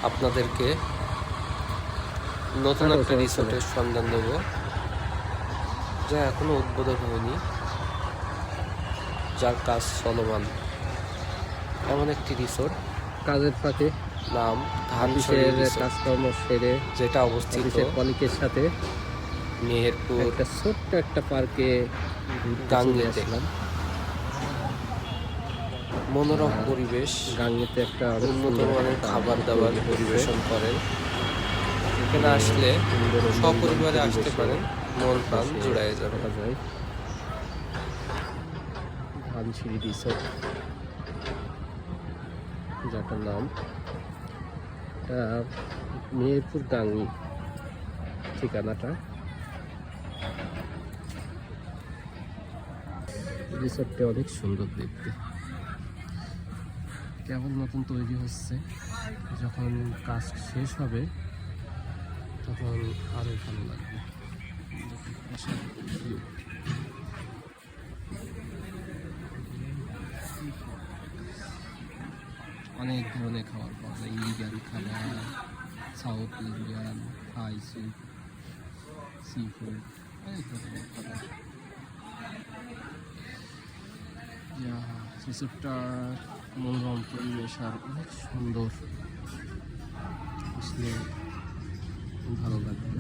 আপনাদেরকে নতুন একটা রিসোর্টের সন্ধান দেব, যা এখনো উদ্বোধন হয়নি, যার কাজ চলমান। এমন একটি রিসোর্ট, কাজের ফাঁকে নাম ধানছড়ি রিসোর্ট, কাজকর্ম সেরে যেটা অবস্থিত কলিকের সাথে মেহেরপুর একটা ছোট্ট একটা পার্কে গাঙ্গেতে। আসলাম। মনোরম পরিবেশ, গাঙ্গেতে একটা উন্নত মানের খাবার দাবার পরিবেশন করেন। এখানে আসলে সপরিবারে আসতে পারেন, মন প্রাণ জুড়ায় যাবে। ধানছড়ি রিসোর্ট, যাটার নাম মেহেরপুর গাঙ্গি ঠিকানাটা। রিসোর্টটা অনেক সুন্দর দেখতে, কেবল নতুন তৈরি হচ্ছে। যখন কাজ শেষ হবে তখন আরো ভালো লাগবে। অনেক ধরনের খাবার পাওয়া যায়, ইন্ডিয়ান খাবার, south Indian, Thai soup, sea food, অনেক ধরনের খাবার। রিসোর্টটা মনোরম পরিবেশ আর অনেক সুন্দর, আসলে ভালো লাগবে।